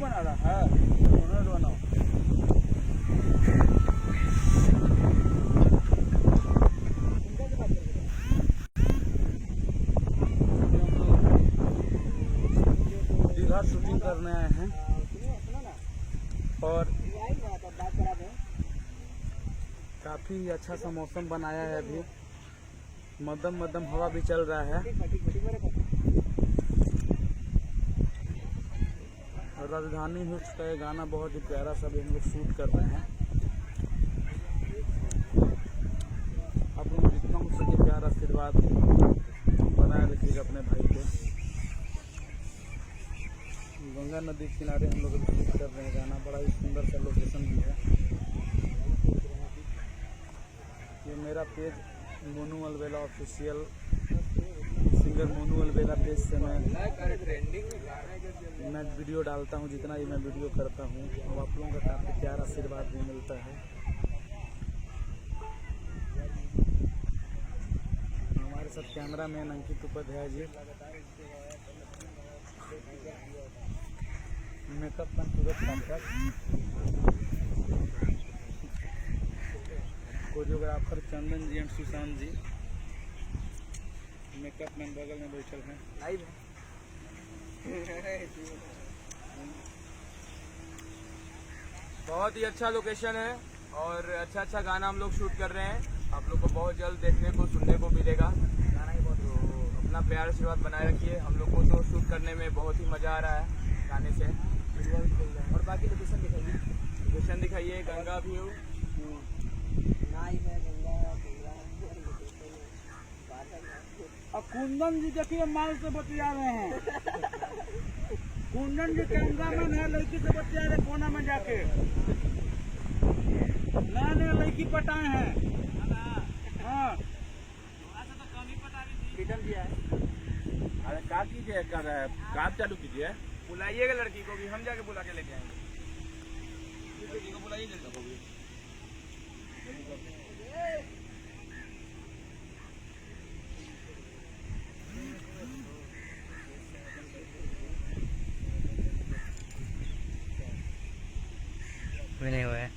बना रहा है, उन्होंने बनाओ। दीघा शूटिंग करने आए हैं और काफी अच्छा सा मौसम बनाया है। अभी मध्यम मध्यम हवा भी चल रहा है। राजधानी हिल्स का ये गाना बहुत ही प्यारा सा भी हम लोग शूट कर रहे हैं। आप लोग जितना हो सके प्यार आशीर्वाद बनाए रखिएगा अपने भाई को। गंगा नदी के किनारे हम लोग अभी शूट कर रहे हैं गाना। बड़ा ही सुंदर सा लोकेशन भी है। ये मेरा page Monu Alwela official, singer Monu Alwela page से मैं वीडियो डालता हूँ। जितना ही मैं वीडियो करता हूँ और आप लोगों का काफ़ी प्यार आशीर्वाद भी मिलता है। हमारे साथ camera man Ankit Upadhyay ji, makeup man Suraj Pankaj, choreographer Chandan ji and Sushant ji, makeup man बगल में बैठल हैं। लाइव है। बहुत ही अच्छा लोकेशन है और अच्छा अच्छा गाना हम लोग शूट कर रहे हैं। आप लोग को बहुत जल्द देखने को सुनने को मिलेगा। तो अपना प्यार आशीर्वाद बनाए रखिए। हम लोग को तो शूट करने में बहुत ही मज़ा आ रहा है गाने से। और बाकी लोकेशन दिखाइए, लोकेशन दिखाइए। गंगा व्यू और कुंदन जी देखिए माल से बतिया रहे हैं। कुंदन जी कैमरामैन है, लड़की से बतिया रहे कोना में जाके। नया नया लड़की पटाए हैं। हाँ रिटर्न दिया है। अरे क्या कीजिए, काम चालू कीजिए। बुलाइएगा लड़की को भी, हम जाके बुला के लेके आएंगे। लड़की को बुलाइए लड़की को भी। नहीं हुआ है।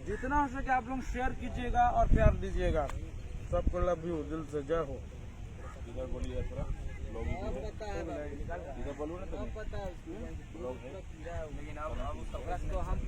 जितना हो सके आप लोग शेयर कीजिएगा और प्यार दीजिएगा। सबको लव यू, दिल से जय हो। इधर बोलिए थोड़ा, इधर बोलूँ ना लेकिन अब उसका हम